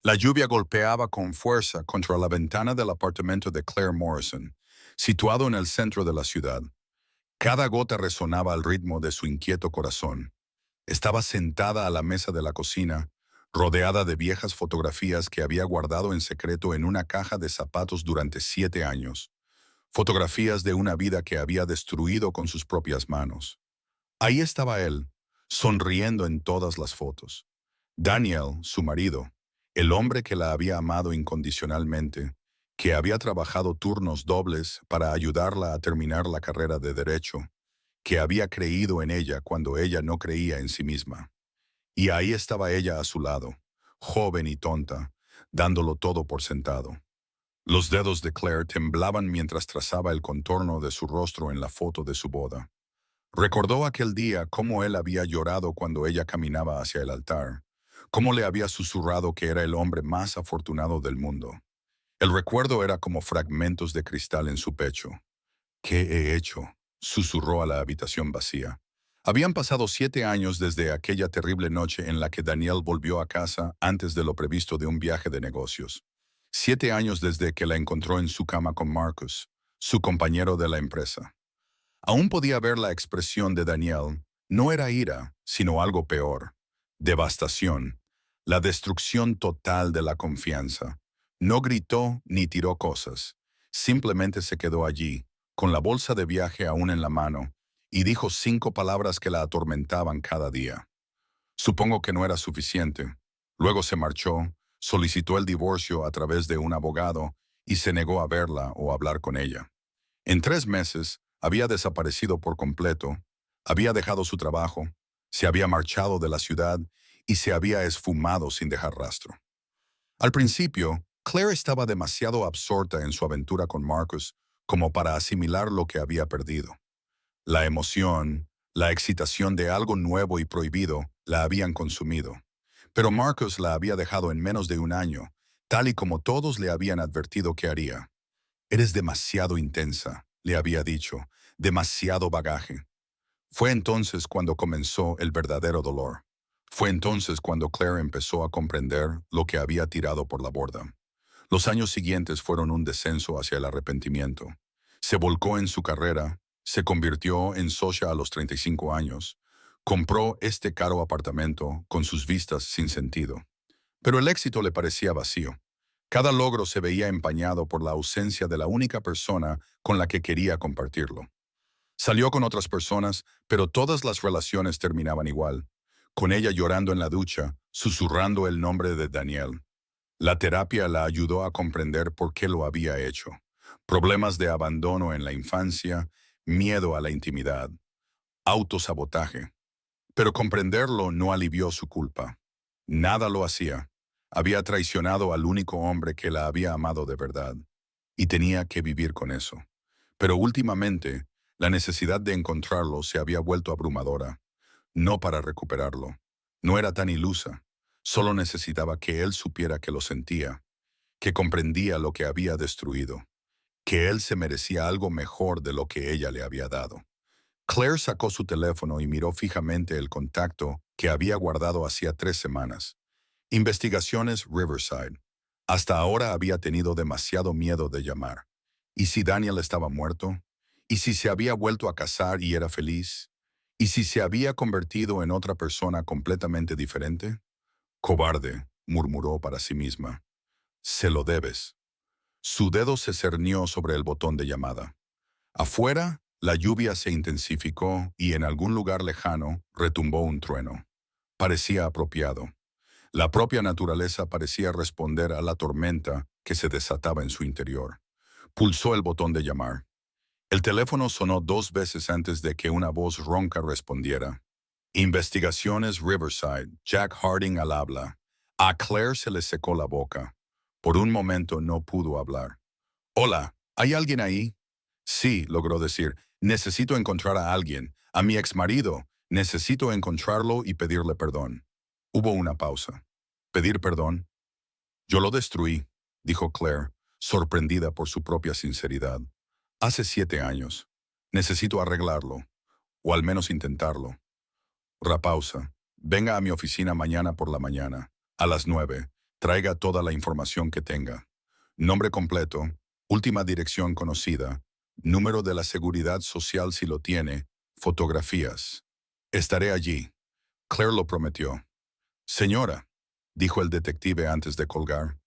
La lluvia golpeaba con fuerza contra la ventana del apartamento de Claire Morrison, situado en el centro de la ciudad. Cada gota resonaba al ritmo de su inquieto corazón. Estaba sentada a la mesa de la cocina, rodeada de viejas fotografías que había guardado en secreto en una caja de zapatos durante 7 años. Fotografías de una vida que había destruido con sus propias manos. Ahí estaba él, sonriendo en todas las fotos. Daniel, su marido, el hombre que la había amado incondicionalmente, que había trabajado turnos dobles para ayudarla a terminar la carrera de derecho, que había creído en ella cuando ella no creía en sí misma. Y ahí estaba ella a su lado, joven y tonta, dándolo todo por sentado. Los dedos de Claire temblaban mientras trazaba el contorno de su rostro en la foto de su boda. Recordó aquel día cómo él había llorado cuando ella caminaba hacia el altar, cómo le había susurrado que era el hombre más afortunado del mundo. El recuerdo era como fragmentos de cristal en su pecho. ¿Qué he hecho?, susurró a la habitación vacía. Habían pasado 7 años desde aquella terrible noche en la que Daniel volvió a casa antes de lo previsto de un viaje de negocios. 7 años desde que la encontró en su cama con Marcus, su compañero de la empresa. Aún podía ver la expresión de Daniel. No era ira, sino algo peor. Devastación. La destrucción total de la confianza. No gritó ni tiró cosas. Simplemente se quedó allí, con la bolsa de viaje aún en la mano, y dijo 5 palabras que la atormentaban cada día. Supongo que no era suficiente. Luego se marchó, solicitó el divorcio a través de un abogado y se negó a verla o hablar con ella. En 3 meses, había desaparecido por completo, había dejado su trabajo, se había marchado de la ciudad y se había esfumado sin dejar rastro. Al principio, Claire estaba demasiado absorta en su aventura con Marcus como para asimilar lo que había perdido. La emoción, la excitación de algo nuevo y prohibido la habían consumido. Pero Marcus la había dejado en menos de un año, tal y como todos le habían advertido que haría. Eres demasiado intensa, le había dicho, demasiado bagaje. Fue entonces cuando comenzó el verdadero dolor. Fue entonces cuando Claire empezó a comprender lo que había tirado por la borda. Los años siguientes fueron un descenso hacia el arrepentimiento. Se volcó en su carrera, se convirtió en socia a los 35 años, compró este caro apartamento con sus vistas sin sentido. Pero el éxito le parecía vacío. Cada logro se veía empañado por la ausencia de la única persona con la que quería compartirlo. Salió con otras personas, pero todas las relaciones terminaban igual, con ella llorando en la ducha, susurrando el nombre de Daniel. La terapia la ayudó a comprender por qué lo había hecho. Problemas de abandono en la infancia, miedo a la intimidad, autosabotaje. Pero comprenderlo no alivió su culpa. Nada lo hacía. Había traicionado al único hombre que la había amado de verdad, y tenía que vivir con eso. Pero últimamente, la necesidad de encontrarlo se había vuelto abrumadora. No para recuperarlo. No era tan ilusa. Solo necesitaba que él supiera que lo sentía, que comprendía lo que había destruido, que él se merecía algo mejor de lo que ella le había dado. Claire sacó su teléfono y miró fijamente el contacto que había guardado hacía 3 semanas. Investigaciones Riverside. Hasta ahora había tenido demasiado miedo de llamar. ¿Y si Daniel estaba muerto? ¿Y si se había vuelto a casar y era feliz? ¿Y si se había convertido en otra persona completamente diferente? Cobarde, murmuró para sí misma. Se lo debes. Su dedo se cernió sobre el botón de llamada. Afuera, la lluvia se intensificó y en algún lugar lejano retumbó un trueno. Parecía apropiado. La propia naturaleza parecía responder a la tormenta que se desataba en su interior. Pulsó el botón de llamar. El teléfono sonó 2 veces antes de que una voz ronca respondiera. Investigaciones Riverside, Jack Harding al habla. A Claire se le secó la boca. Por un momento no pudo hablar. Hola, ¿hay alguien ahí? Sí, logró decir. Necesito encontrar a alguien, a mi exmarido. Necesito encontrarlo y pedirle perdón. Hubo una pausa. ¿Pedir perdón? Yo lo destruí, dijo Claire, sorprendida por su propia sinceridad. Hace 7 años. Necesito arreglarlo, o al menos intentarlo. Rapausa. Venga a mi oficina mañana por la mañana, a las 9. Traiga toda la información que tenga. Nombre completo, última dirección conocida, número de la seguridad social si lo tiene, fotografías. Estaré allí. Claire lo prometió. Señora, dijo el detective antes de colgar,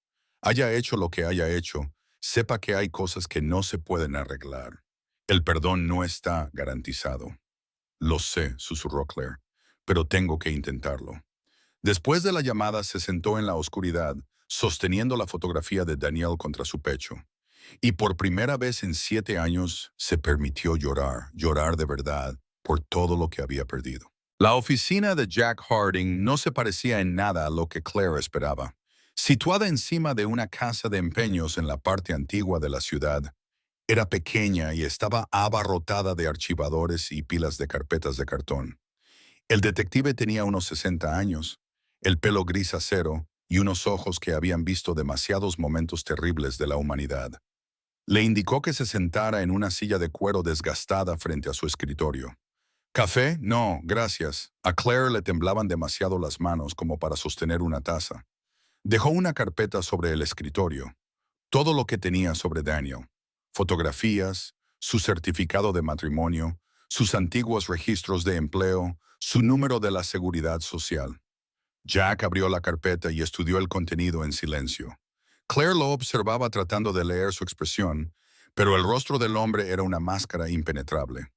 haya hecho lo que haya hecho, sepa que hay cosas que no se pueden arreglar. El perdón no está garantizado. Lo sé, susurró Claire, pero tengo que intentarlo. Después de la llamada se sentó en la oscuridad, sosteniendo la fotografía de Daniel contra su pecho. Y por primera vez en 7 años se permitió llorar, llorar de verdad, por todo lo que había perdido. La oficina de Jack Harding no se parecía en nada a lo que Claire esperaba. Situada encima de una casa de empeños en la parte antigua de la ciudad, era pequeña y estaba abarrotada de archivadores y pilas de carpetas de cartón. El detective tenía unos 60 años, el pelo gris acero y unos ojos que habían visto demasiados momentos terribles de la humanidad. Le indicó que se sentara en una silla de cuero desgastada frente a su escritorio. ¿Café? No, gracias. A Claire le temblaban demasiado las manos como para sostener una taza. Dejó una carpeta sobre el escritorio. Todo lo que tenía sobre Daniel. Fotografías, su certificado de matrimonio, sus antiguos registros de empleo, su número de la seguridad social. Jack abrió la carpeta y estudió el contenido en silencio. Claire lo observaba tratando de leer su expresión, pero el rostro del hombre era una máscara impenetrable.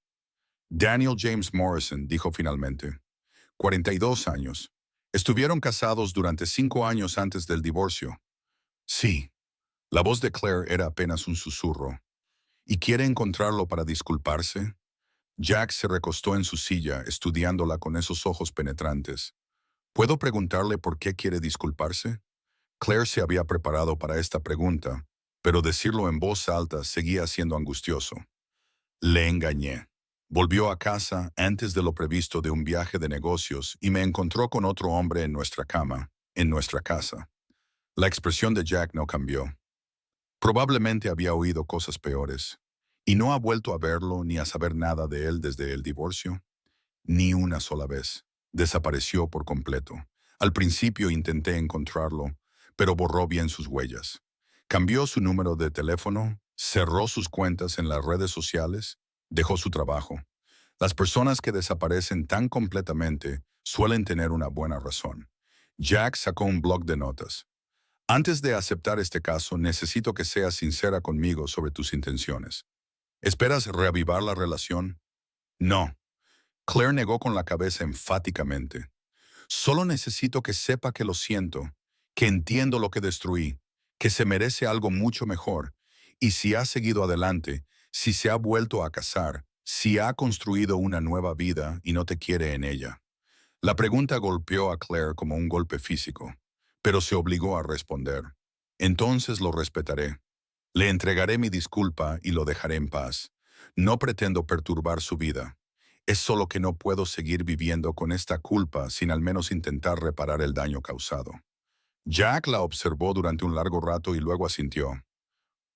Daniel James Morrison dijo finalmente, 42 años. Estuvieron casados durante 5 años antes del divorcio. Sí. La voz de Claire era apenas un susurro. ¿Y quiere encontrarlo para disculparse? Jack se recostó en su silla, estudiándola con esos ojos penetrantes. ¿Puedo preguntarle por qué quiere disculparse? Claire se había preparado para esta pregunta, pero decirlo en voz alta seguía siendo angustioso. Le engañé. Volvió a casa antes de lo previsto de un viaje de negocios y me encontró con otro hombre en nuestra cama, en nuestra casa. La expresión de Jack no cambió. Probablemente había oído cosas peores, y no ha vuelto a verlo ni a saber nada de él desde el divorcio. Ni una sola vez. Desapareció por completo. Al principio intenté encontrarlo, pero borró bien sus huellas. Cambió su número de teléfono, cerró sus cuentas en las redes sociales, dejó su trabajo. Las personas que desaparecen tan completamente suelen tener una buena razón. Jack sacó un bloc de notas. Antes de aceptar este caso, necesito que seas sincera conmigo sobre tus intenciones. ¿Esperas reavivar la relación? No. Claire negó con la cabeza enfáticamente. Solo necesito que sepa que lo siento, que entiendo lo que destruí, que se merece algo mucho mejor, y si ha seguido adelante, si se ha vuelto a casar, si ha construido una nueva vida y no te quiere en ella. La pregunta golpeó a Claire como un golpe físico, pero se obligó a responder. Entonces lo respetaré. Le entregaré mi disculpa y lo dejaré en paz. No pretendo perturbar su vida. Es solo que no puedo seguir viviendo con esta culpa sin al menos intentar reparar el daño causado. Jack la observó durante un largo rato y luego asintió.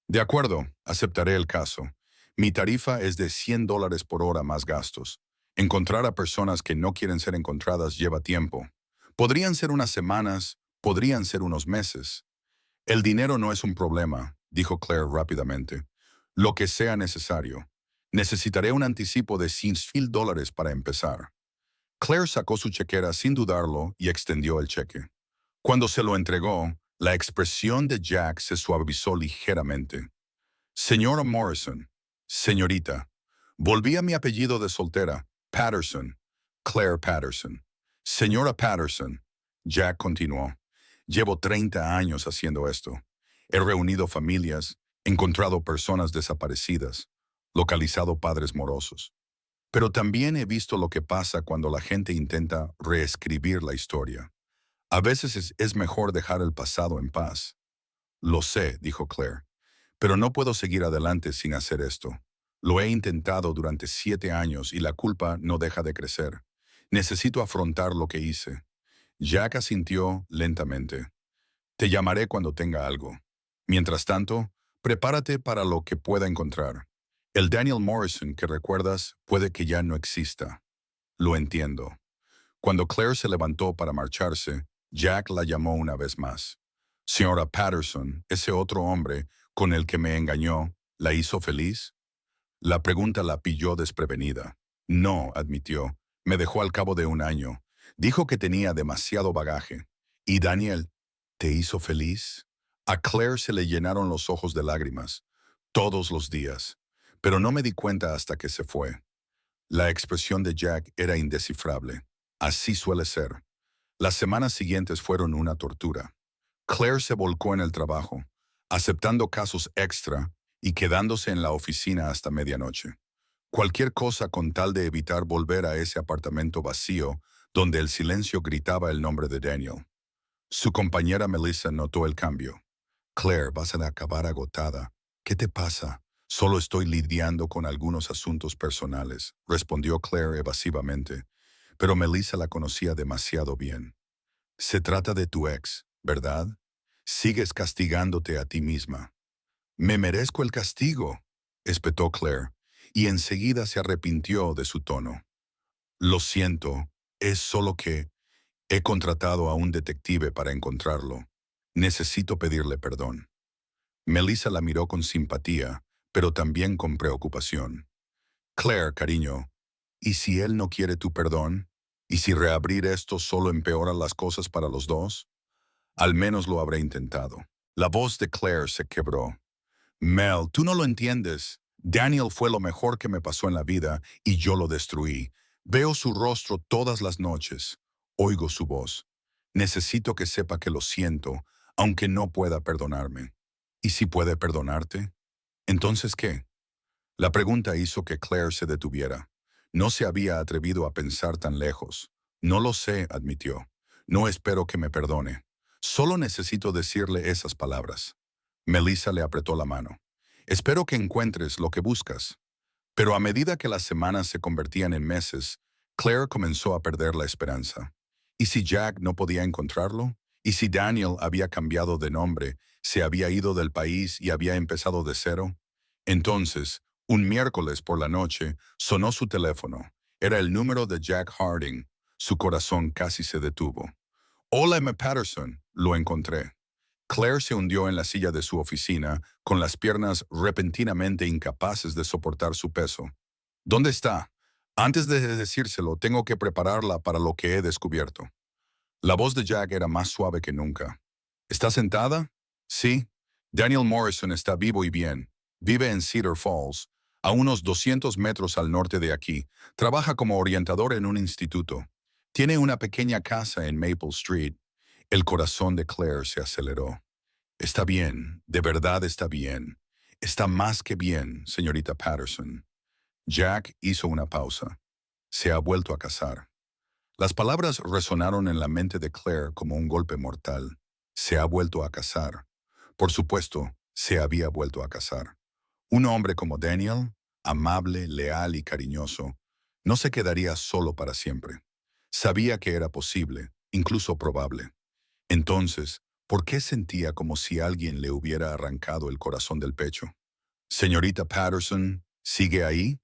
De acuerdo, aceptaré el caso. Mi tarifa es de $100 por hora más gastos. Encontrar a personas que no quieren ser encontradas lleva tiempo. Podrían ser unas semanas, podrían ser unos meses. El dinero no es un problema, dijo Claire rápidamente. Lo que sea necesario. Necesitaré un anticipo de $100,000 para empezar. Claire sacó su chequera sin dudarlo y extendió el cheque. Cuando se lo entregó, la expresión de Jack se suavizó ligeramente. Señora Morrison, señorita, volví a mi apellido de soltera, Patterson, Claire Patterson. Señora Patterson, Jack continuó, llevo 30 años haciendo esto. He reunido familias, encontrado personas desaparecidas, localizado padres morosos. Pero también he visto lo que pasa cuando la gente intenta reescribir la historia. A veces es mejor dejar el pasado en paz. Lo sé, dijo Claire, pero no puedo seguir adelante sin hacer esto. Lo he intentado durante 7 años y la culpa no deja de crecer. Necesito afrontar lo que hice. Jack asintió lentamente. Te llamaré cuando tenga algo. Mientras tanto, prepárate para lo que pueda encontrar. El Daniel Morrison que recuerdas puede que ya no exista. Lo entiendo. Cuando Claire se levantó para marcharse, Jack la llamó una vez más. Señora Patterson, ese otro hombre con el que me engañó, ¿la hizo feliz? La pregunta la pilló desprevenida. No, admitió. Me dejó al cabo de un año. Dijo que tenía demasiado bagaje. ¿Y Daniel, te hizo feliz? A Claire se le llenaron los ojos de lágrimas. Todos los días. Pero no me di cuenta hasta que se fue. La expresión de Jack era indescifrable. Así suele ser. Las semanas siguientes fueron una tortura. Claire se volcó en el trabajo, aceptando casos extra y quedándose en la oficina hasta medianoche. Cualquier cosa con tal de evitar volver a ese apartamento vacío donde el silencio gritaba el nombre de Daniel. Su compañera Melissa notó el cambio. Claire, vas a acabar agotada. ¿Qué te pasa? Solo estoy lidiando con algunos asuntos personales, respondió Claire evasivamente, pero Melissa la conocía demasiado bien. Se trata de tu ex, ¿verdad? Sigues castigándote a ti misma. Me merezco el castigo, espetó Claire, y enseguida se arrepintió de su tono. Lo siento, es solo que he contratado a un detective para encontrarlo. Necesito pedirle perdón. Melissa la miró con simpatía, pero también con preocupación. Claire, cariño, ¿y si él no quiere tu perdón? ¿Y si reabrir esto solo empeora las cosas para los dos? Al menos lo habré intentado. La voz de Claire se quebró. Mel, tú no lo entiendes. Daniel fue lo mejor que me pasó en la vida y yo lo destruí. Veo su rostro todas las noches. Oigo su voz. Necesito que sepa que lo siento, aunque no pueda perdonarme. ¿Y si puede perdonarte? ¿Entonces qué? La pregunta hizo que Claire se detuviera. No se había atrevido a pensar tan lejos. No lo sé, admitió. No espero que me perdone. Solo necesito decirle esas palabras. Melissa le apretó la mano. Espero que encuentres lo que buscas. Pero a medida que las semanas se convertían en meses, Claire comenzó a perder la esperanza. ¿Y si Jack no podía encontrarlo? ¿Y si Daniel había cambiado de nombre, se había ido del país y había empezado de cero? Entonces, un miércoles por la noche, sonó su teléfono. Era el número de Jack Harding. Su corazón casi se detuvo. Hola, M. Patterson. Lo encontré. Claire se hundió en la silla de su oficina, con las piernas repentinamente incapaces de soportar su peso. ¿Dónde está? Antes de decírselo, tengo que prepararla para lo que he descubierto. La voz de Jack era más suave que nunca. ¿Está sentada? Sí. Daniel Morrison está vivo y bien. Vive en Cedar Falls, a unos 200 metros al norte de aquí. Trabaja como orientador en un instituto. Tiene una pequeña casa en Maple Street. El corazón de Claire se aceleró. Está bien, de verdad está bien. Está más que bien, señorita Patterson. Jack hizo una pausa. Se ha vuelto a casar. Las palabras resonaron en la mente de Claire como un golpe mortal. Se ha vuelto a casar. Por supuesto, se había vuelto a casar. Un hombre como Daniel, amable, leal y cariñoso, no se quedaría solo para siempre. Sabía que era posible, incluso probable. Entonces, ¿por qué sentía como si alguien le hubiera arrancado el corazón del pecho? Señorita Patterson, ¿sigue ahí?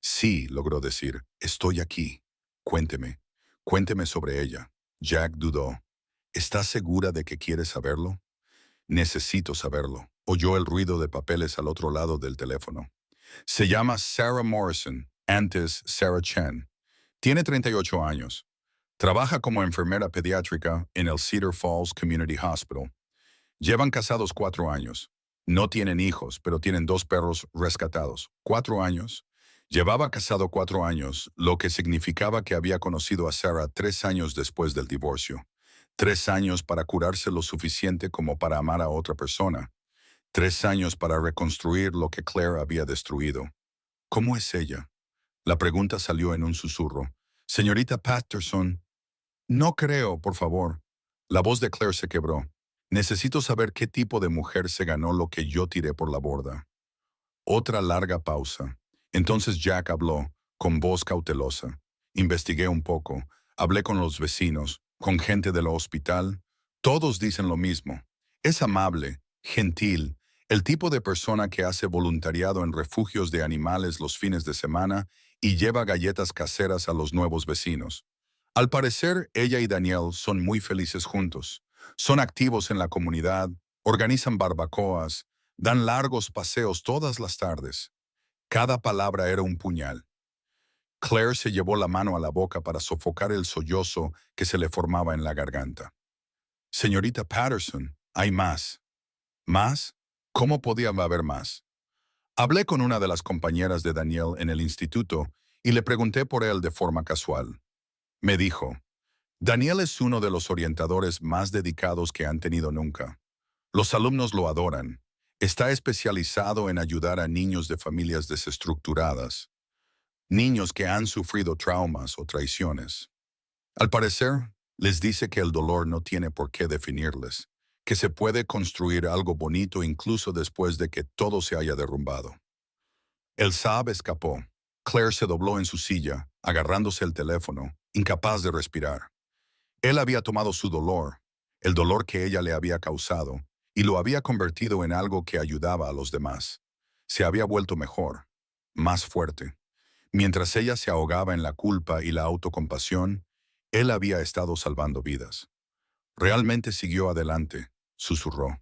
Sí, logró decir, estoy aquí. Cuénteme, cuénteme sobre ella. Jack dudó. ¿Estás segura de que quieres saberlo? Necesito saberlo. Oyó el ruido de papeles al otro lado del teléfono. Se llama Sarah Morrison, antes Sarah Chen. Tiene 38 años. Trabaja como enfermera pediátrica en el Cedar Falls Community Hospital. Llevan casados 4 años. No tienen hijos, pero tienen 2 perros rescatados. 4 años. Llevaba casado 4 años, lo que significaba que había conocido a Sarah 3 años después del divorcio. 3 años para curarse lo suficiente como para amar a otra persona. 3 años para reconstruir lo que Claire había destruido. ¿Cómo es ella? La pregunta salió en un susurro. Señorita Patterson, no creo, por favor. La voz de Claire se quebró. Necesito saber qué tipo de mujer se ganó lo que yo tiré por la borda. Otra larga pausa. Entonces Jack habló, con voz cautelosa. Investigué un poco. Hablé con los vecinos, con gente del hospital. Todos dicen lo mismo. Es amable, gentil, el tipo de persona que hace voluntariado en refugios de animales los fines de semana y lleva galletas caseras a los nuevos vecinos. Al parecer, ella y Daniel son muy felices juntos. Son activos en la comunidad, organizan barbacoas, dan largos paseos todas las tardes. Cada palabra era un puñal. Claire se llevó la mano a la boca para sofocar el sollozo que se le formaba en la garganta. Señorita Patterson, hay más. ¿Más? ¿Cómo podía haber más? Hablé con una de las compañeras de Daniel en el instituto y le pregunté por él de forma casual. Me dijo, Daniel es uno de los orientadores más dedicados que han tenido nunca. Los alumnos lo adoran. Está especializado en ayudar a niños de familias desestructuradas, niños que han sufrido traumas o traiciones. Al parecer, les dice que el dolor no tiene por qué definirles, que se puede construir algo bonito incluso después de que todo se haya derrumbado. El Saab escapó. Claire se dobló en su silla, agarrándose el teléfono, incapaz de respirar. Él había tomado su dolor, el dolor que ella le había causado, y lo había convertido en algo que ayudaba a los demás. Se había vuelto mejor, más fuerte. Mientras ella se ahogaba en la culpa y la autocompasión, él había estado salvando vidas. Realmente siguió adelante, susurró.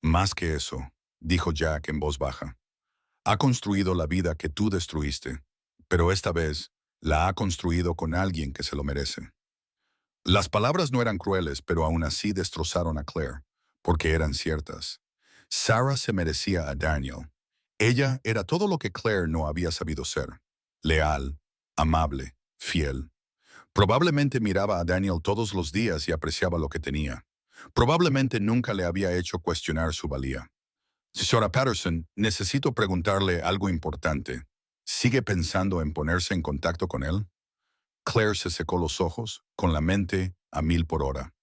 Más que eso, dijo Jack en voz baja. Ha construido la vida que tú destruiste, pero esta vez la ha construido con alguien que se lo merece. Las palabras no eran crueles, pero aún así destrozaron a Claire, porque eran ciertas. Sarah se merecía a Daniel. Ella era todo lo que Claire no había sabido ser. Leal, amable, fiel. Probablemente miraba a Daniel todos los días y apreciaba lo que tenía. Probablemente nunca le había hecho cuestionar su valía. Señora Patterson, necesito preguntarle algo importante. ¿Sigue pensando en ponerse en contacto con él? Claire se secó los ojos, con la mente a 1000 por hora.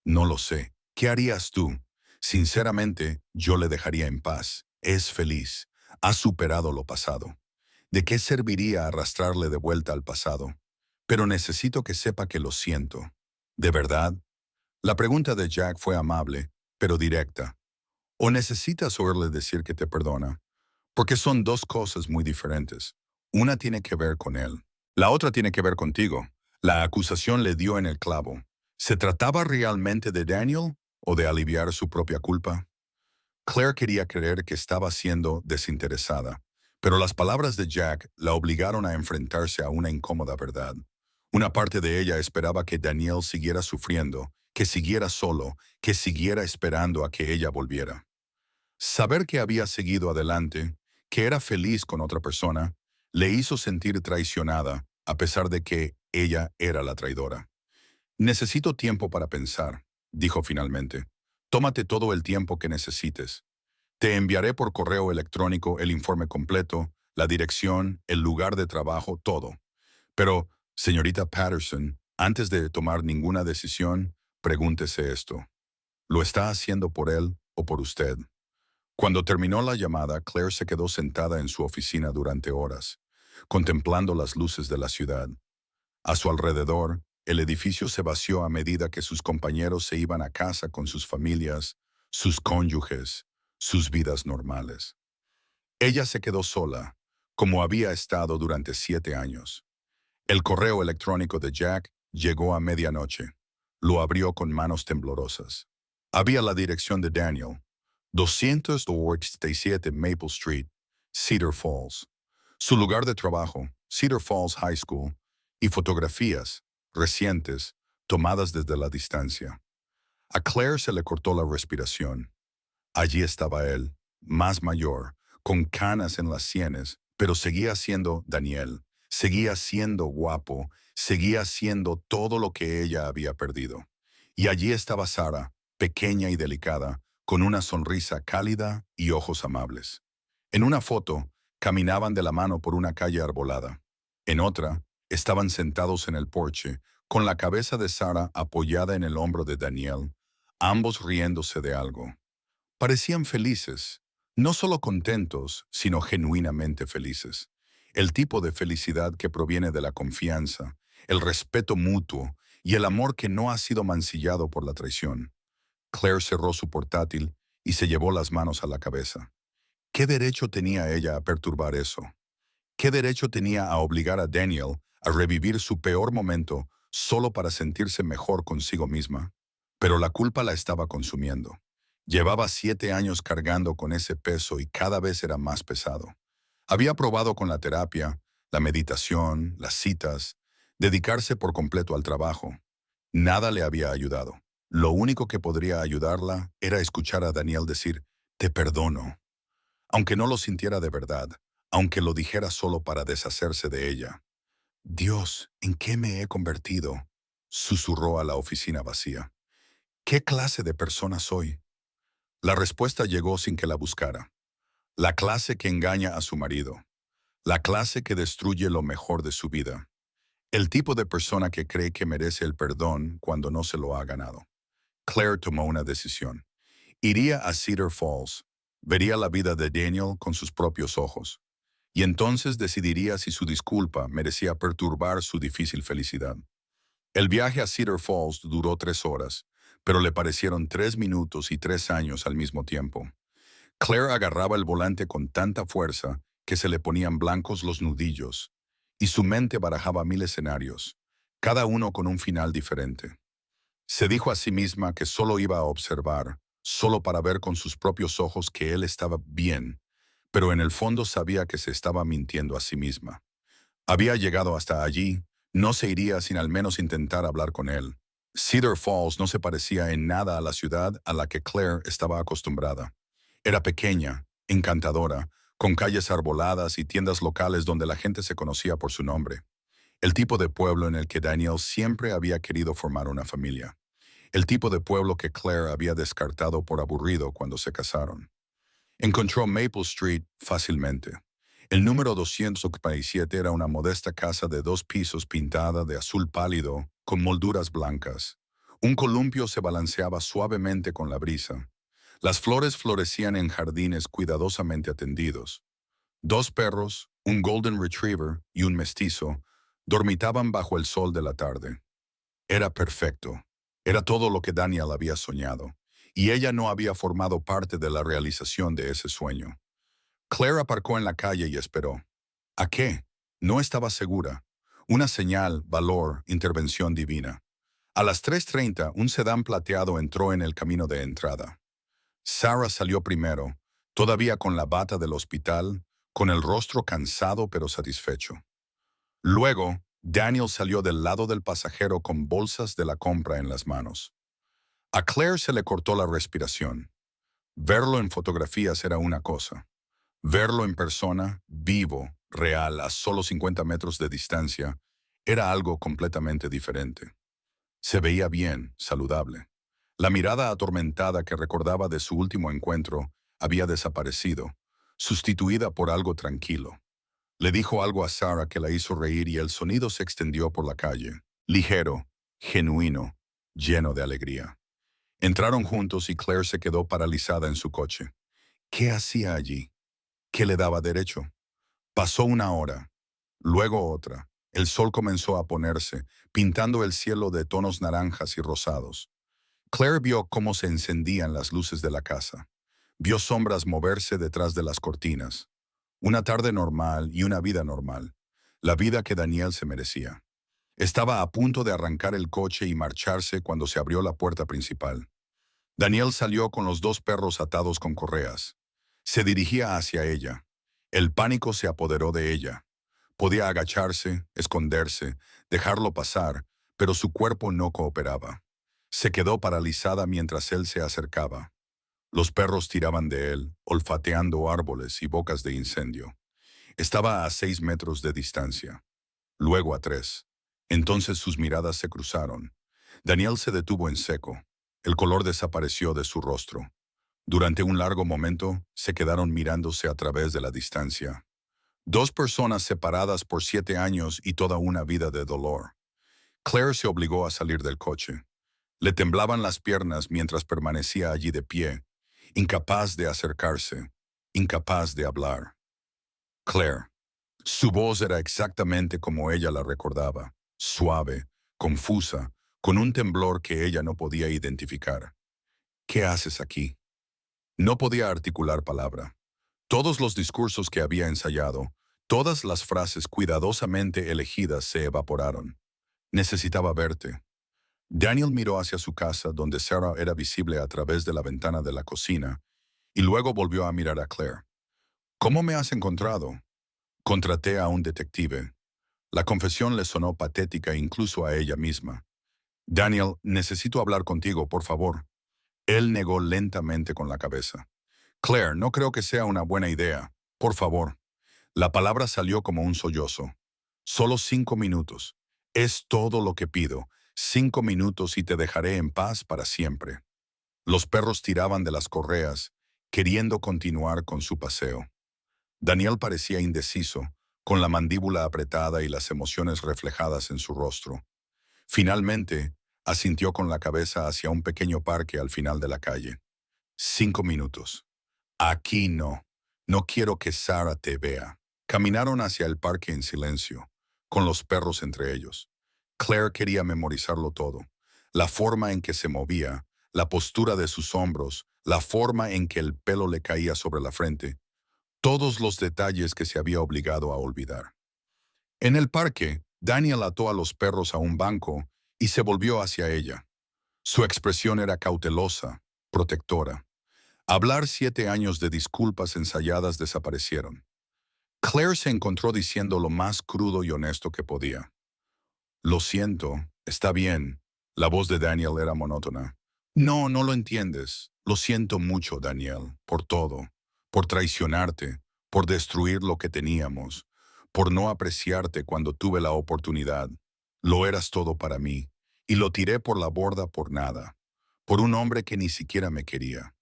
No lo sé. ¿Qué harías tú? Sinceramente, yo le dejaría en paz. Es feliz. Ha superado lo pasado. ¿De qué serviría arrastrarle de vuelta al pasado? Pero necesito que sepa que lo siento. ¿De verdad? La pregunta de Jack fue amable, pero directa. ¿O necesitas oírle decir que te perdona? Porque son dos cosas muy diferentes. Una tiene que ver con él. La otra tiene que ver contigo. La acusación le dio en el clavo. ¿Se trataba realmente de Daniel o de aliviar su propia culpa? Claire quería creer que estaba siendo desinteresada, pero las palabras de Jack la obligaron a enfrentarse a una incómoda verdad. Una parte de ella esperaba que Daniel siguiera sufriendo, que siguiera solo, que siguiera esperando a que ella volviera. Saber que había seguido adelante, que era feliz con otra persona, le hizo sentir traicionada, a pesar de que ella era la traidora. Necesito tiempo para pensar, dijo finalmente. Tómate todo el tiempo que necesites. Te enviaré por correo electrónico el informe completo, la dirección, el lugar de trabajo, todo. Pero, señorita Patterson, antes de tomar ninguna decisión, pregúntese esto. ¿Lo está haciendo por él o por usted? Cuando terminó la llamada, Claire se quedó sentada en su oficina durante horas, contemplando las luces de la ciudad. A su alrededor, el edificio se vació a medida que sus compañeros se iban a casa con sus familias, sus cónyuges, sus vidas normales. Ella se quedó sola, como había estado durante 7 años. El correo electrónico de Jack llegó a medianoche. Lo abrió con manos temblorosas. Había la dirección de Daniel, 287 Maple Street, Cedar Falls. Su lugar de trabajo, Cedar Falls High School, y fotografías, recientes, tomadas desde la distancia. A Claire se le cortó la respiración. Allí estaba él, más mayor, con canas en las sienes, pero seguía siendo Daniel, seguía siendo guapo, seguía siendo todo lo que ella había perdido. Y allí estaba Sara, pequeña y delicada, con una sonrisa cálida y ojos amables. En una foto, caminaban de la mano por una calle arbolada. En otra, estaban sentados en el porche, con la cabeza de Sara apoyada en el hombro de Daniel, ambos riéndose de algo. Parecían felices, no solo contentos, sino genuinamente felices. El tipo de felicidad que proviene de la confianza, el respeto mutuo y el amor que no ha sido mancillado por la traición. Claire cerró su portátil y se llevó las manos a la cabeza. ¿Qué derecho tenía ella a perturbar eso? ¿Qué derecho tenía a obligar a Daniel a revivir su peor momento solo para sentirse mejor consigo misma? pero la culpa la estaba consumiendo. Llevaba 7 años cargando con ese peso y cada vez era más pesado. Había probado con la terapia, la meditación, las citas, dedicarse por completo al trabajo. Nada le había ayudado. Lo único que podría ayudarla era escuchar a Daniel decir, «Te perdono», aunque no lo sintiera de verdad, aunque lo dijera solo para deshacerse de ella. «Dios, ¿en qué me he convertido?», susurró a la oficina vacía. «¿Qué clase de persona soy?». La respuesta llegó sin que la buscara. La clase que engaña a su marido. La clase que destruye lo mejor de su vida. El tipo de persona que cree que merece el perdón cuando no se lo ha ganado. Claire tomó una decisión. Iría a Cedar Falls, vería la vida de Daniel con sus propios ojos, y entonces decidiría si su disculpa merecía perturbar su difícil felicidad. El viaje a Cedar Falls duró 3 horas, pero le parecieron 3 minutos y 3 años al mismo tiempo. Claire agarraba el volante con tanta fuerza que se le ponían blancos los nudillos, y su mente barajaba 1000 escenarios, cada uno con un final diferente. Se dijo a sí misma que solo iba a observar, solo para ver con sus propios ojos que él estaba bien, pero en el fondo sabía que se estaba mintiendo a sí misma. Había llegado hasta allí, no se iría sin al menos intentar hablar con él. Cedar Falls no se parecía en nada a la ciudad a la que Claire estaba acostumbrada. Era pequeña, encantadora, con calles arboladas y tiendas locales donde la gente se conocía por su nombre. El tipo de pueblo en el que Daniel siempre había querido formar una familia. El tipo de pueblo que Claire había descartado por aburrido cuando se casaron. Encontró Maple Street fácilmente. El número 247 era una modesta casa de 2 pisos pintada de azul pálido con molduras blancas. Un columpio se balanceaba suavemente con la brisa. Las flores florecían en jardines cuidadosamente atendidos. 2 perros, un Golden Retriever y un mestizo, dormitaban bajo el sol de la tarde. Era perfecto. Era todo lo que Daniel había soñado, y ella no había formado parte de la realización de ese sueño. Claire aparcó en la calle y esperó. ¿A qué? No estaba segura. Una señal, valor, intervención divina. A las 3:30, un sedán plateado entró en el camino de entrada. Sarah salió primero, todavía con la bata del hospital, con el rostro cansado pero satisfecho. Luego, Daniel salió del lado del pasajero con bolsas de la compra en las manos. A Claire se le cortó la respiración. Verlo en fotografías era una cosa. Verlo en persona, vivo, real, a solo 50 metros de distancia, era algo completamente diferente. Se veía bien, saludable. La mirada atormentada que recordaba de su último encuentro había desaparecido, sustituida por algo tranquilo. Le dijo algo a Sarah que la hizo reír y el sonido se extendió por la calle, ligero, genuino, lleno de alegría. Entraron juntos y Claire se quedó paralizada en su coche. ¿Qué hacía allí? ¿Qué le daba derecho? Pasó una hora, luego otra. El sol comenzó a ponerse, pintando el cielo de tonos naranjas y rosados. Claire vio cómo se encendían las luces de la casa. Vio sombras moverse detrás de las cortinas. Una tarde normal y una vida normal. La vida que Daniel se merecía. Estaba a punto de arrancar el coche y marcharse cuando se abrió la puerta principal. Daniel salió con los 2 perros atados con correas. Se dirigía hacia ella. El pánico se apoderó de ella. Podía agacharse, esconderse, dejarlo pasar, pero su cuerpo no cooperaba. Se quedó paralizada mientras él se acercaba. Los perros tiraban de él, olfateando árboles y bocas de incendio. Estaba a 6 metros de distancia, luego a 3. Entonces sus miradas se cruzaron. Daniel se detuvo en seco. El color desapareció de su rostro. Durante un largo momento, se quedaron mirándose a través de la distancia. 2 personas separadas por 7 años y toda una vida de dolor. Claire se obligó a salir del coche. Le temblaban las piernas mientras permanecía allí de pie, incapaz de acercarse, incapaz de hablar. Claire. Su voz era exactamente como ella la recordaba, suave, confusa, con un temblor que ella no podía identificar. ¿Qué haces aquí? No podía articular palabra. Todos los discursos que había ensayado, todas las frases cuidadosamente elegidas se evaporaron. Necesitaba verte. Daniel miró hacia su casa, donde Sarah era visible a través de la ventana de la cocina, y luego volvió a mirar a Claire. ¿Cómo me has encontrado? Contraté a un detective. La confesión le sonó patética incluso a ella misma. Daniel, necesito hablar contigo, por favor. Él negó lentamente con la cabeza. Claire, no creo que sea una buena idea. Por favor. La palabra salió como un sollozo. Solo 5 minutos. Es todo lo que pido. 5 minutos y te dejaré en paz para siempre. Los perros tiraban de las correas, queriendo continuar con su paseo. Daniel parecía indeciso, con la mandíbula apretada y las emociones reflejadas en su rostro. Finalmente, asintió con la cabeza hacia un pequeño parque al final de la calle. 5 minutos. Aquí no. No quiero que Sarah te vea. Caminaron hacia el parque en silencio, con los perros entre ellos. Claire quería memorizarlo todo. La forma en que se movía, la postura de sus hombros, la forma en que el pelo le caía sobre la frente, todos los detalles que se había obligado a olvidar. En el parque, Daniel ató a los perros a un banco y se volvió hacia ella. Su expresión era cautelosa, protectora. Hablar 7 años de disculpas ensayadas desaparecieron. Claire se encontró diciendo lo más crudo y honesto que podía. Lo siento, está bien. La voz de Daniel era monótona. No, no lo entiendes. Lo siento mucho, Daniel, por todo. Por traicionarte, por destruir lo que teníamos, por no apreciarte cuando tuve la oportunidad. Lo eras todo para mí, y lo tiré por la borda por nada, por un hombre que ni siquiera me quería,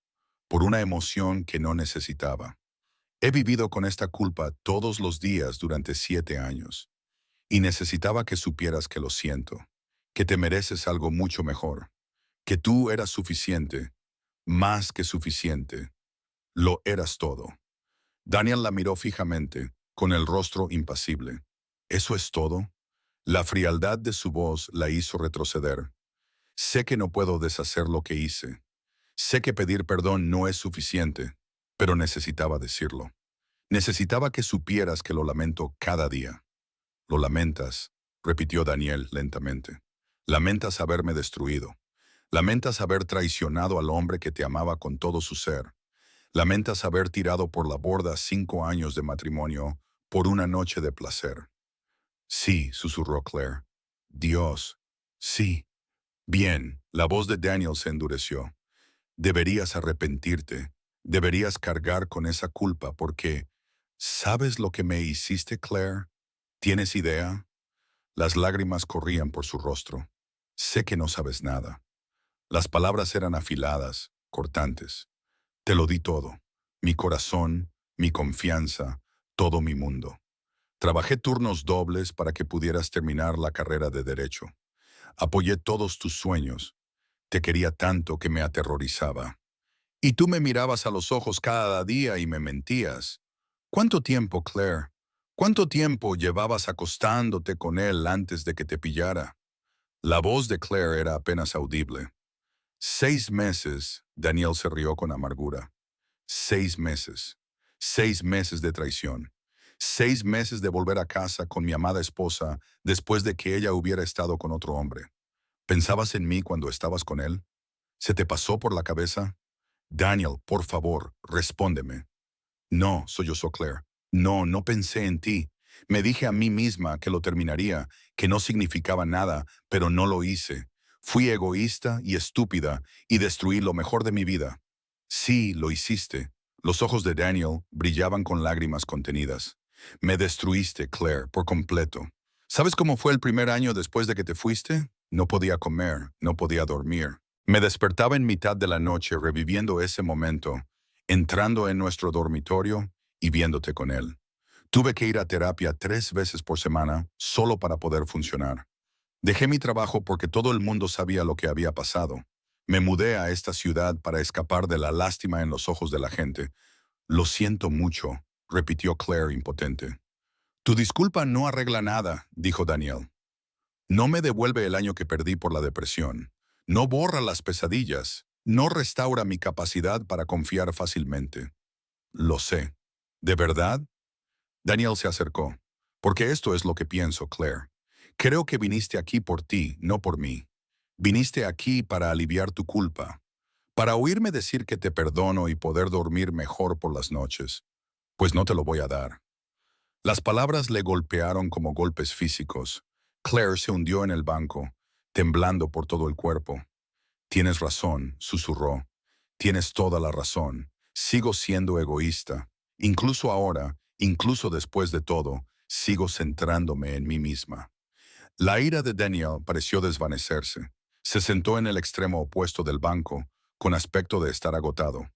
por una emoción que no necesitaba. He vivido con esta culpa todos los días durante 7 años. Y necesitaba que supieras que lo siento, que te mereces algo mucho mejor, que tú eras suficiente, más que suficiente, lo eras todo. Daniel la miró fijamente, con el rostro impasible. ¿Eso es todo? La frialdad de su voz la hizo retroceder. Sé que no puedo deshacer lo que hice. Sé que pedir perdón no es suficiente, pero necesitaba decirlo. Necesitaba que supieras que lo lamento cada día. Lo lamentas, repitió Daniel lentamente. Lamentas haberme destruido. Lamentas haber traicionado al hombre que te amaba con todo su ser. Lamentas haber tirado por la borda 5 años de matrimonio por una noche de placer. Sí, susurró Claire. Dios. Sí. Bien, la voz de Daniel se endureció. Deberías arrepentirte. Deberías cargar con esa culpa porque... ¿Sabes lo que me hiciste, Claire? ¿Tienes idea? Las lágrimas corrían por su rostro. Sé que no sabes nada. Las palabras eran afiladas, cortantes. Te lo di todo. Mi corazón, mi confianza, todo mi mundo. Trabajé turnos dobles para que pudieras terminar la carrera de Derecho. Apoyé todos tus sueños. Te quería tanto que me aterrorizaba. Y tú me mirabas a los ojos cada día y me mentías. ¿Cuánto tiempo, Claire? ¿Cuánto tiempo llevabas acostándote con él antes de que te pillara? La voz de Claire era apenas audible. 6 meses, Daniel se rió con amargura. 6 meses. 6 meses de traición. 6 meses de volver a casa con mi amada esposa después de que ella hubiera estado con otro hombre. ¿Pensabas en mí cuando estabas con él? ¿Se te pasó por la cabeza? Daniel, por favor, respóndeme. No, sollozó Claire. No, no pensé en ti. Me dije a mí misma que lo terminaría, que no significaba nada, pero no lo hice. Fui egoísta y estúpida y destruí lo mejor de mi vida. Sí, lo hiciste. Los ojos de Daniel brillaban con lágrimas contenidas. Me destruiste, Claire, por completo. ¿Sabes cómo fue el primer año después de que te fuiste? No podía comer, no podía dormir. Me despertaba en mitad de la noche reviviendo ese momento, entrando en nuestro dormitorio y viéndote con él. Tuve que ir a terapia 3 veces por semana solo para poder funcionar. Dejé mi trabajo porque todo el mundo sabía lo que había pasado. Me mudé a esta ciudad para escapar de la lástima en los ojos de la gente. Lo siento mucho, repitió Claire impotente. Tu disculpa no arregla nada, dijo Daniel. No me devuelve el año que perdí por la depresión. No borra las pesadillas. No restaura mi capacidad para confiar fácilmente. Lo sé. ¿De verdad? Daniel se acercó. Porque esto es lo que pienso, Claire. Creo que viniste aquí por ti, no por mí. Viniste aquí para aliviar tu culpa, para oírme decir que te perdono y poder dormir mejor por las noches. Pues no te lo voy a dar. Las palabras le golpearon como golpes físicos. Claire se hundió en el banco, temblando por todo el cuerpo. Tienes razón, susurró. Tienes toda la razón. Sigo siendo egoísta. Incluso ahora, incluso después de todo, sigo centrándome en mí misma. La ira de Daniel pareció desvanecerse. Se sentó en el extremo opuesto del banco, con aspecto de estar agotado.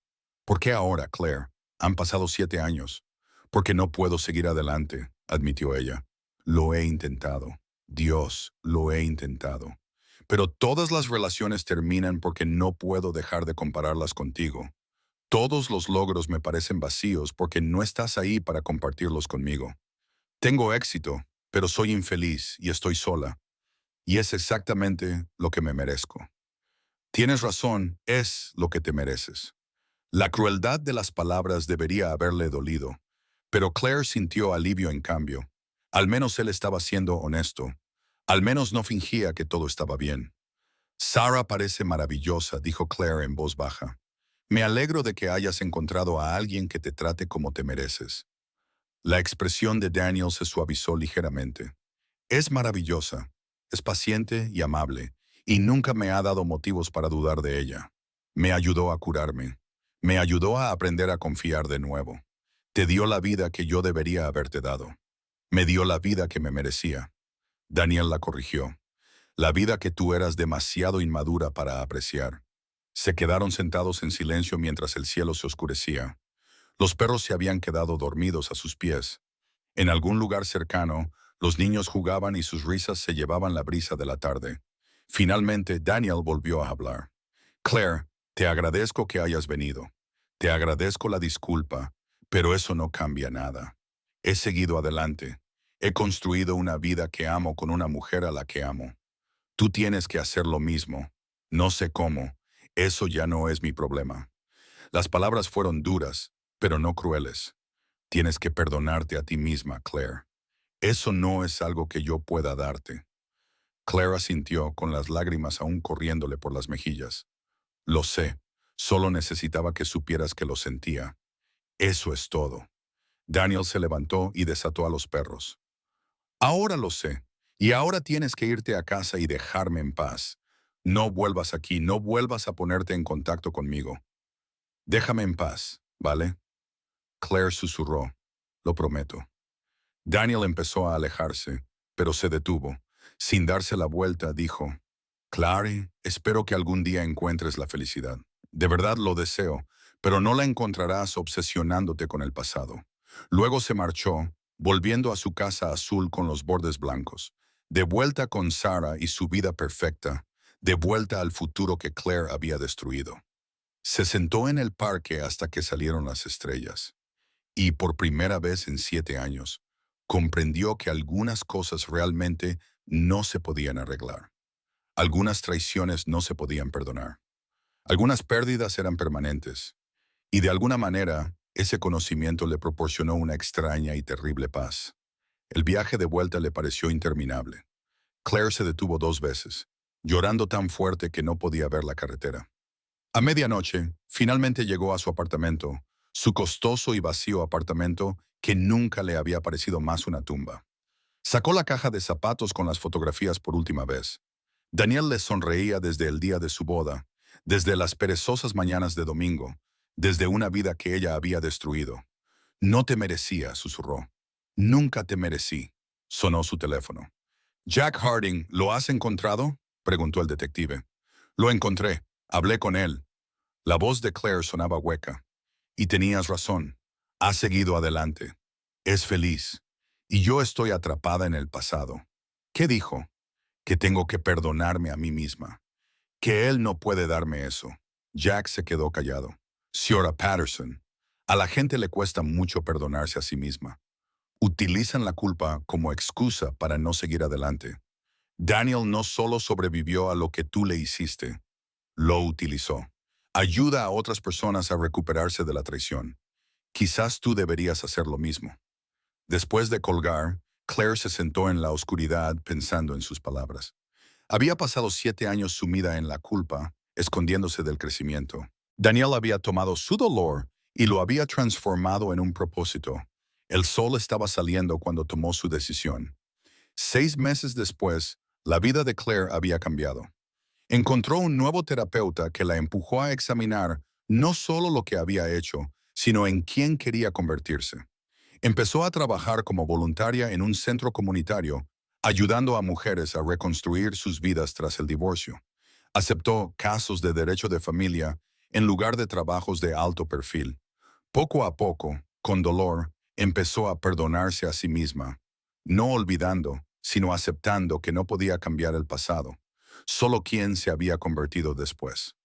¿Por qué ahora, Claire? Han pasado 7 años. Porque no puedo seguir adelante, admitió ella. Lo he intentado. Dios, lo he intentado. Pero todas las relaciones terminan porque no puedo dejar de compararlas contigo. Todos los logros me parecen vacíos porque no estás ahí para compartirlos conmigo. Tengo éxito, pero soy infeliz y estoy sola. Y es exactamente lo que me merezco. Tienes razón, es lo que te mereces. La crueldad de las palabras debería haberle dolido, pero Claire sintió alivio en cambio. Al menos él estaba siendo honesto. Al menos no fingía que todo estaba bien. Sarah parece maravillosa, dijo Claire en voz baja. Me alegro de que hayas encontrado a alguien que te trate como te mereces. La expresión de Daniel se suavizó ligeramente. Es maravillosa, es paciente y amable, y nunca me ha dado motivos para dudar de ella. Me ayudó a curarme. Me ayudó a aprender a confiar de nuevo. Te dio la vida que yo debería haberte dado. Me dio la vida que me merecía. Daniel la corrigió. La vida que tú eras demasiado inmadura para apreciar. Se quedaron sentados en silencio mientras el cielo se oscurecía. Los perros se habían quedado dormidos a sus pies. En algún lugar cercano, los niños jugaban y sus risas se llevaban la brisa de la tarde. Finalmente, Daniel volvió a hablar. Claire, te agradezco que hayas venido. Te agradezco la disculpa, pero eso no cambia nada. He seguido adelante. He construido una vida que amo con una mujer a la que amo. Tú tienes que hacer lo mismo. No sé cómo. Eso ya no es mi problema. Las palabras fueron duras, pero no crueles. Tienes que perdonarte a ti misma, Claire. Eso no es algo que yo pueda darte. Claire asintió con las lágrimas aún corriéndole por las mejillas. Lo sé. Solo necesitaba que supieras que lo sentía. Eso es todo. Daniel se levantó y desató a los perros. Ahora lo sé. Y ahora tienes que irte a casa y dejarme en paz. No vuelvas aquí, no vuelvas a ponerte en contacto conmigo. Déjame en paz, ¿vale? Claire susurró. Lo prometo. Daniel empezó a alejarse, pero se detuvo. Sin darse la vuelta, dijo, Clary, espero que algún día encuentres la felicidad. De verdad lo deseo, pero no la encontrarás obsesionándote con el pasado. Luego se marchó, volviendo a su casa azul con los bordes blancos, de vuelta con Sarah y su vida perfecta, de vuelta al futuro que Claire había destruido. Se sentó en el parque hasta que salieron las estrellas, y por primera vez en 7 años, comprendió que algunas cosas realmente no se podían arreglar. Algunas traiciones no se podían perdonar. Algunas pérdidas eran permanentes. Y de alguna manera, ese conocimiento le proporcionó una extraña y terrible paz. El viaje de vuelta le pareció interminable. Claire se detuvo 2 veces, llorando tan fuerte que no podía ver la carretera. A medianoche, finalmente llegó a su apartamento, su costoso y vacío apartamento que nunca le había parecido más una tumba. Sacó la caja de zapatos con las fotografías por última vez. Daniel le sonreía desde el día de su boda, desde las perezosas mañanas de domingo, desde una vida que ella había destruido. No te merecía, susurró. Nunca te merecí. Sonó su teléfono. Jack Harding, ¿lo has encontrado? Preguntó el detective. Lo encontré. Hablé con él. La voz de Claire sonaba hueca. Y tenías razón. Ha seguido adelante. Es feliz. Y yo estoy atrapada en el pasado. ¿Qué dijo? Que tengo que perdonarme a mí misma. Que él no puede darme eso. Jack se quedó callado. Señora Patterson, a la gente le cuesta mucho perdonarse a sí misma. Utilizan la culpa como excusa para no seguir adelante. Daniel no solo sobrevivió a lo que tú le hiciste, lo utilizó. Ayuda a otras personas a recuperarse de la traición. Quizás tú deberías hacer lo mismo. Después de colgar, Claire se sentó en la oscuridad pensando en sus palabras. Había pasado 7 años sumida en la culpa, escondiéndose del crecimiento. Daniel había tomado su dolor y lo había transformado en un propósito. El sol estaba saliendo cuando tomó su decisión. 6 meses después, la vida de Claire había cambiado. Encontró un nuevo terapeuta que la empujó a examinar no solo lo que había hecho, sino en quién quería convertirse. Empezó a trabajar como voluntaria en un centro comunitario, ayudando a mujeres a reconstruir sus vidas tras el divorcio. Aceptó casos de derecho de familia en lugar de trabajos de alto perfil. Poco a poco, con dolor, empezó a perdonarse a sí misma, no olvidando, sino aceptando que no podía cambiar el pasado, solo quien se había convertido después.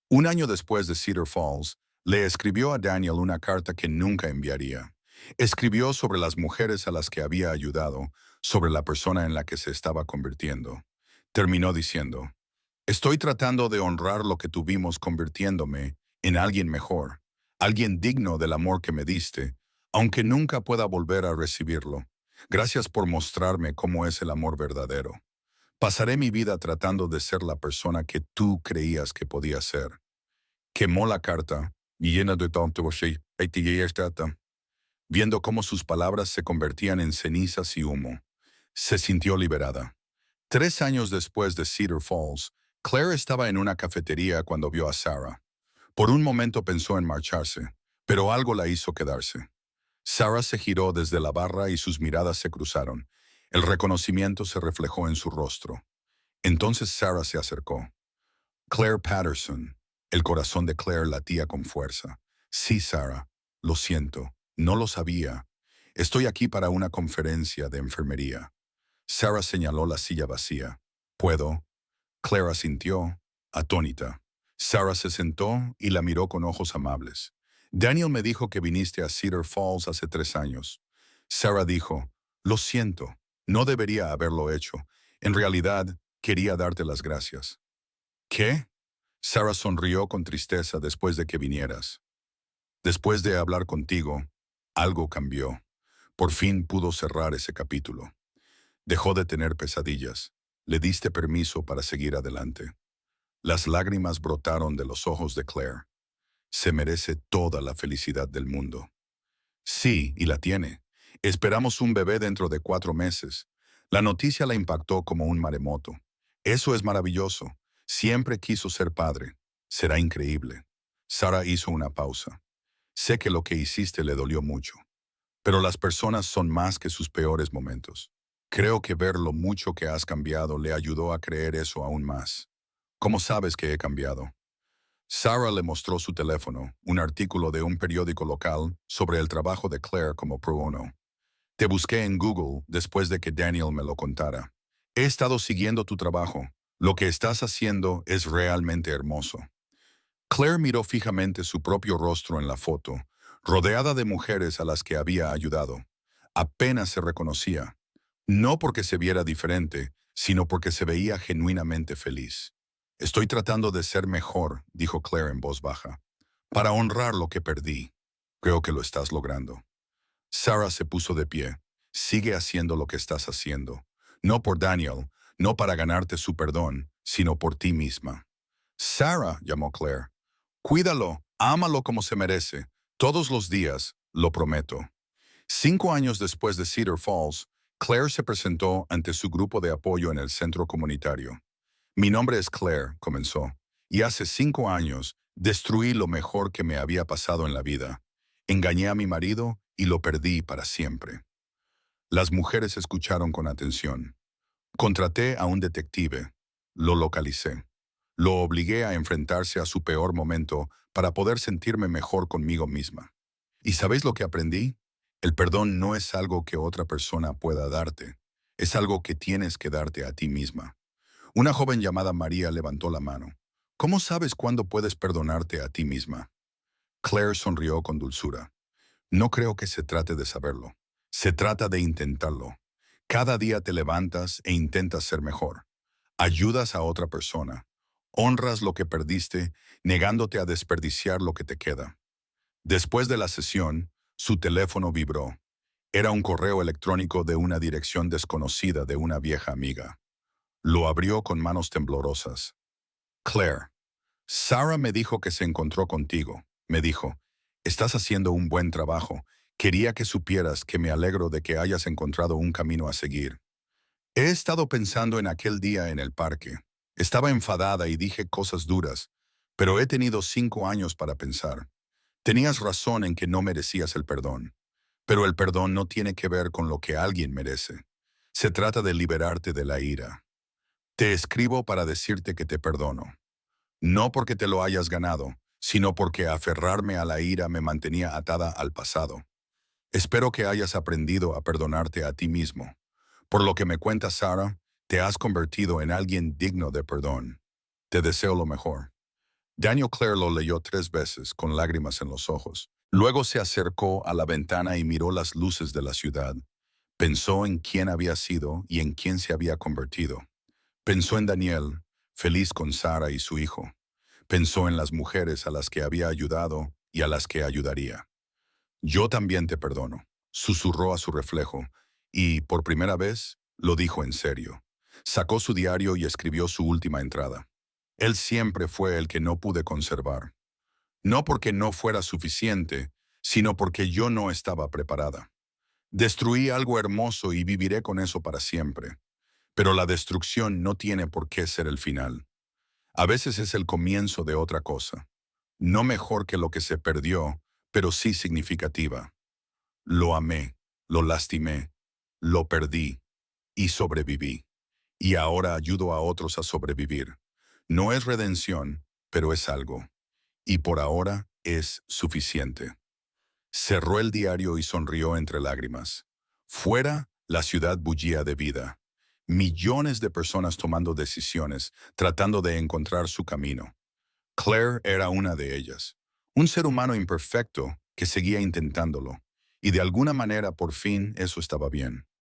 Un año después de Cedar Falls, le escribió a Daniel una carta que nunca enviaría. Escribió sobre las mujeres a las que había ayudado, sobre la persona en la que se estaba convirtiendo. Terminó diciendo: estoy tratando de honrar lo que tuvimos convirtiéndome en alguien mejor, alguien digno del amor que me diste, aunque nunca pueda volver a recibirlo. Gracias por mostrarme cómo es el amor verdadero. Pasaré mi vida tratando de ser la persona que tú creías que podía ser. Quemó la carta y llena de tanto viendo cómo sus palabras se convertían en cenizas y humo. Se sintió liberada. 3 años después de Cedar Falls, Claire estaba en una cafetería cuando vio a Sarah. Por un momento pensó en marcharse, pero algo la hizo quedarse. Sarah se giró desde la barra y sus miradas se cruzaron. El reconocimiento se reflejó en su rostro. Entonces Sarah se acercó. Claire Patterson. El corazón de Claire latía con fuerza. Sí, Sarah. Lo siento. No lo sabía. Estoy aquí para una conferencia de enfermería. Sarah señaló la silla vacía. ¿Puedo? Claire asintió, atónita. Sarah se sentó y la miró con ojos amables. Daniel me dijo que viniste a Cedar Falls hace 3 años. Sarah dijo: lo siento, no debería haberlo hecho. En realidad, quería darte las gracias. ¿Qué? Sarah sonrió con tristeza después de que vinieras. Después de hablar contigo, algo cambió. Por fin pudo cerrar ese capítulo. Dejó de tener pesadillas. Le diste permiso para seguir adelante. Las lágrimas brotaron de los ojos de Claire. Se merece toda la felicidad del mundo. Sí, y la tiene. Esperamos un bebé dentro de 4 meses. La noticia la impactó como un maremoto. Eso es maravilloso. Siempre quiso ser padre. Será increíble. Sarah hizo una pausa. Sé que lo que hiciste le dolió mucho, pero las personas son más que sus peores momentos. Creo que ver lo mucho que has cambiado le ayudó a creer eso aún más. ¿Cómo sabes que he cambiado? Sarah le mostró su teléfono, un artículo de un periódico local sobre el trabajo de Claire como pro bono. Te busqué en Google después de que Daniel me lo contara. He estado siguiendo tu trabajo. Lo que estás haciendo es realmente hermoso. Claire miró fijamente su propio rostro en la foto, rodeada de mujeres a las que había ayudado. Apenas se reconocía, no porque se viera diferente, sino porque se veía genuinamente feliz. Estoy tratando de ser mejor, dijo Claire en voz baja, para honrar lo que perdí. Creo que lo estás logrando. Sarah se puso de pie. Sigue haciendo lo que estás haciendo. No por Daniel, no para ganarte su perdón, sino por ti misma. Sarah, llamó Claire. Cuídalo, ámalo como se merece. Todos los días, lo prometo. 5 años después de Cedar Falls, Claire se presentó ante su grupo de apoyo en el centro comunitario. Mi nombre es Claire, comenzó, y hace 5 años destruí lo mejor que me había pasado en la vida. Engañé a mi marido y lo perdí para siempre. Las mujeres escucharon con atención. Contraté a un detective. Lo localicé. Lo obligué a enfrentarse a su peor momento para poder sentirme mejor conmigo misma. ¿Y sabéis lo que aprendí? El perdón no es algo que otra persona pueda darte. Es algo que tienes que darte a ti misma. Una joven llamada María levantó la mano. ¿Cómo sabes cuándo puedes perdonarte a ti misma? Claire sonrió con dulzura. No creo que se trate de saberlo. Se trata de intentarlo. Cada día te levantas e intentas ser mejor. Ayudas a otra persona. Honras lo que perdiste, negándote a desperdiciar lo que te queda. Después de la sesión, su teléfono vibró. Era un correo electrónico de una dirección desconocida de una vieja amiga. Lo abrió con manos temblorosas. Claire, Sarah me dijo que se encontró contigo. Me dijo, estás haciendo un buen trabajo. Quería que supieras que me alegro de que hayas encontrado un camino a seguir. He estado pensando en aquel día en el parque. Estaba enfadada y dije cosas duras, pero he tenido 5 años para pensar. Tenías razón en que no merecías el perdón, pero el perdón no tiene que ver con lo que alguien merece. Se trata de liberarte de la ira. Te escribo para decirte que te perdono. No porque te lo hayas ganado, sino porque aferrarme a la ira me mantenía atada al pasado. Espero que hayas aprendido a perdonarte a ti mismo. Por lo que me cuenta Sarah, te has convertido en alguien digno de perdón. Te deseo lo mejor. Daniel Clare lo leyó 3 veces, con lágrimas en los ojos. Luego se acercó a la ventana y miró las luces de la ciudad. Pensó en quién había sido y en quién se había convertido. Pensó en Daniel, feliz con Sara y su hijo. Pensó en las mujeres a las que había ayudado y a las que ayudaría. Yo también te perdono, susurró a su reflejo, y, por primera vez, lo dijo en serio. Sacó su diario y escribió su última entrada. Él siempre fue el que no pude conservar. No porque no fuera suficiente, sino porque yo no estaba preparada. Destruí algo hermoso y viviré con eso para siempre. Pero la destrucción no tiene por qué ser el final. A veces es el comienzo de otra cosa. No mejor que lo que se perdió, pero sí significativa. Lo amé, lo lastimé, lo perdí y sobreviví. Y ahora ayudo a otros a sobrevivir. No es redención, pero es algo. Y por ahora es suficiente. Cerró el diario y sonrió entre lágrimas. Fuera, la ciudad bullía de vida. Millones de personas tomando decisiones, tratando de encontrar su camino. Claire era una de ellas. Un ser humano imperfecto que seguía intentándolo. Y de alguna manera, por fin, eso estaba bien.